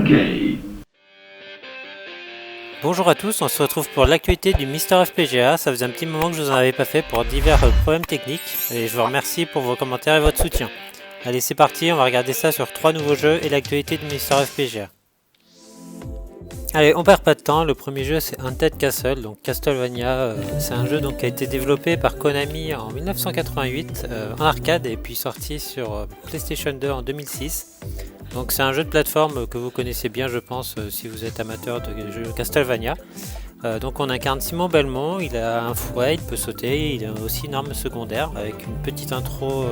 Okay. Bonjour à tous, on se retrouve pour l'actualité du Mister FPGA. Ça faisait un petit moment que je vous en avais pas fait pour divers problèmes techniques et je vous remercie pour vos commentaires et votre soutien. Allez, c'est parti, on va regarder ça sur 3 nouveaux jeux et l'actualité du Mister FPGA. Allez, on perd pas de temps, le premier jeu c'est Haunted Castle, donc Castlevania. C'est un jeu donc, qui a été développé par Konami en 1988 en arcade et puis sorti sur PlayStation 2 en 2006. Donc c'est un jeu de plateforme que vous connaissez bien je pense si vous êtes amateur de jeux Castlevania. Donc on incarne Simon Belmont, il a un fouet, il peut sauter, il a aussi une arme secondaire avec une petite intro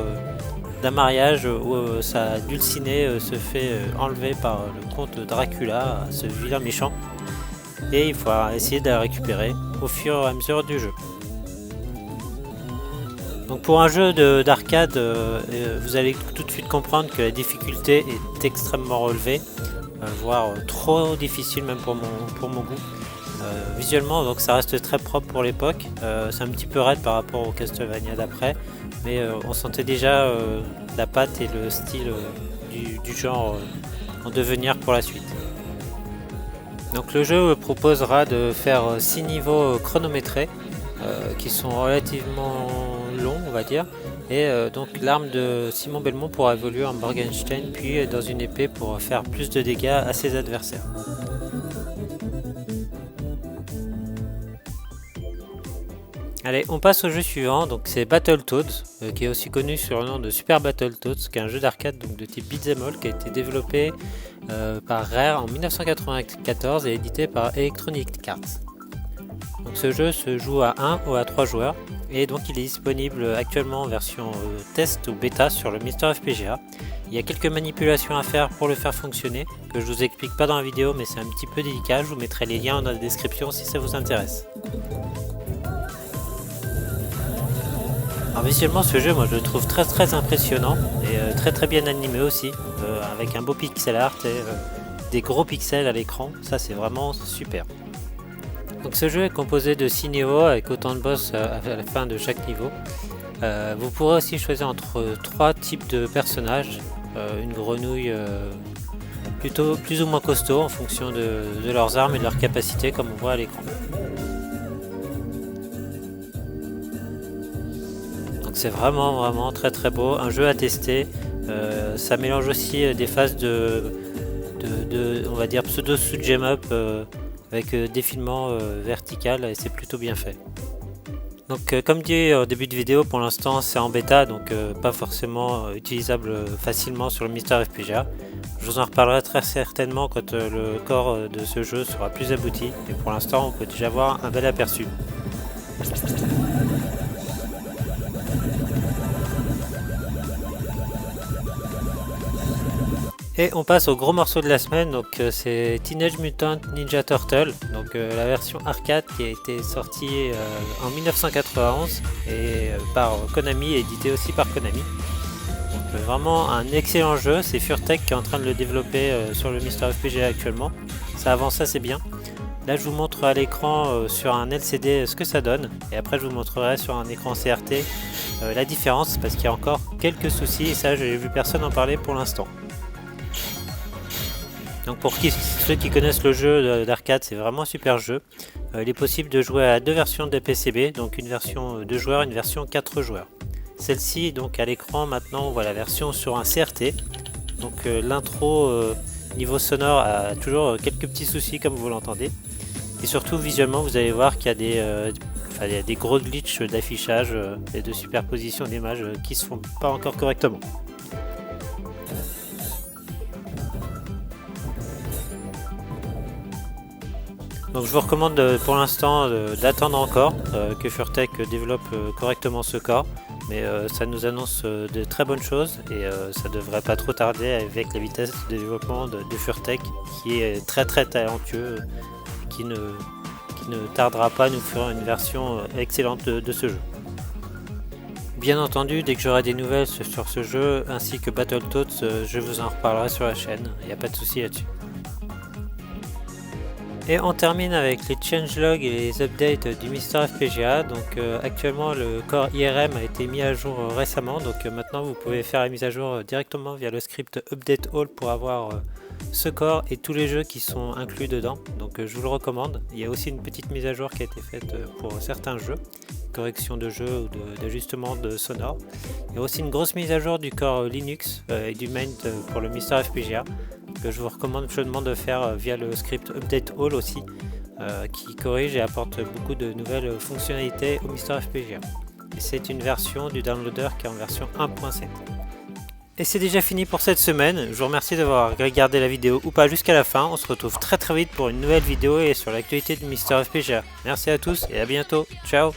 d'un mariage où sa dulcinée se fait enlever par le comte Dracula, ce vilain méchant. Et il faut essayer de la récupérer au fur et à mesure du jeu. Donc pour un jeu d'arcade, vous allez tout de suite comprendre que la difficulté est extrêmement relevée, voire trop difficile même pour mon goût. Visuellement, donc ça reste très propre pour l'époque. C'est un petit peu raide par rapport au Castlevania d'après, mais on sentait déjà la patte et le style du genre en devenir pour la suite. Donc le jeu proposera de faire 6 niveaux chronométrés qui sont relativement longs on va dire, et donc l'arme de Simon Belmont pourra évoluer en Morgenstern puis dans une épée pour faire plus de dégâts à ses adversaires. Allez, on passe au jeu suivant, donc c'est Battletoads, qui est aussi connu sur le nom de Super Battletoads, qui est un jeu d'arcade donc de type beat'em all qui a été développé par Rare en 1994 et édité par Electronic Arts. Donc ce jeu se joue à 1 ou à 3 joueurs et donc il est disponible actuellement en version test ou bêta sur le Mister FPGA. Il y a quelques manipulations à faire pour le faire fonctionner que je vous explique pas dans la vidéo mais c'est un petit peu délicat, je vous mettrai les liens dans la description si ça vous intéresse. Alors visuellement ce jeu moi je le trouve très impressionnant et très bien animé aussi, avec un beau pixel art et des gros pixels à l'écran, ça c'est vraiment super. Donc ce jeu est composé de 6 niveaux avec autant de boss à la fin de chaque niveau. Vous pourrez aussi choisir entre 3 types de personnages, une grenouille plutôt plus ou moins costaud en fonction de leurs armes et de leurs capacités comme on voit à l'écran. Donc c'est vraiment très beau, un jeu à tester. Ça mélange aussi des phases de on va dire pseudo shoot'em up avec défilement vertical et c'est plutôt bien fait. Donc comme dit au début de vidéo, pour l'instant c'est en bêta donc pas forcément utilisable facilement sur le Mister FPGA. Je vous en reparlerai très certainement quand le corps de ce jeu sera plus abouti et pour l'instant on peut déjà voir un bel aperçu. Et on passe au gros morceau de la semaine, donc c'est Teenage Mutant Ninja Turtle, donc la version arcade qui a été sortie en 1991 et par Konami, édité aussi par Konami. Donc vraiment un excellent jeu, c'est Furtek qui est en train de le développer sur le Mister FPGA actuellement. Ça avance assez bien. Là je vous montre à l'écran sur un LCD ce que ça donne et après je vous montrerai sur un écran CRT la différence parce qu'il y a encore quelques soucis et ça j'ai vu personne en parler pour l'instant. Donc pour ceux qui connaissent le jeu d'arcade, c'est vraiment un super jeu. Il est possible de jouer à 2 versions de PCB, donc une version 2 joueurs et une version 4 joueurs. Celle-ci, donc à l'écran maintenant, on voit la version sur un CRT. Donc l'intro niveau sonore a toujours quelques petits soucis comme vous l'entendez. Et surtout visuellement, vous allez voir qu'il y a des gros glitches d'affichage et de superposition d'images qui se font pas encore correctement. Donc je vous recommande pour l'instant d'attendre encore que Furtek développe correctement ce corps, mais ça nous annonce de très bonnes choses et ça devrait pas trop tarder avec la vitesse de développement de Furtek qui est très talentueux, qui ne tardera pas à nous faire une version excellente de ce jeu. Bien entendu, dès que j'aurai des nouvelles sur ce jeu ainsi que Battletoads, je vous en reparlerai sur la chaîne, il n'y a pas de souci là-dessus. Et on termine avec les changelogs et les updates du Mister FPGA. Donc actuellement le core IRM a été mis à jour récemment, donc maintenant vous pouvez faire la mise à jour directement via le script update all pour avoir ce core et tous les jeux qui sont inclus dedans. Donc je vous le recommande. Il y a aussi une petite mise à jour qui a été faite pour certains jeux, correction de jeu ou d'ajustement de sonore. Il y a aussi une grosse mise à jour du core Linux et du main pour le Mister FPGA, que je vous recommande chaudement de faire via le script update all aussi, qui corrige et apporte beaucoup de nouvelles fonctionnalités au Mister FPGA. Et c'est une version du downloader qui est en version 1.7. Et c'est déjà fini pour cette semaine. Je vous remercie d'avoir regardé la vidéo ou pas jusqu'à la fin. On se retrouve très vite pour une nouvelle vidéo et sur l'actualité du Mister FPGA. Merci à tous et à bientôt. Ciao.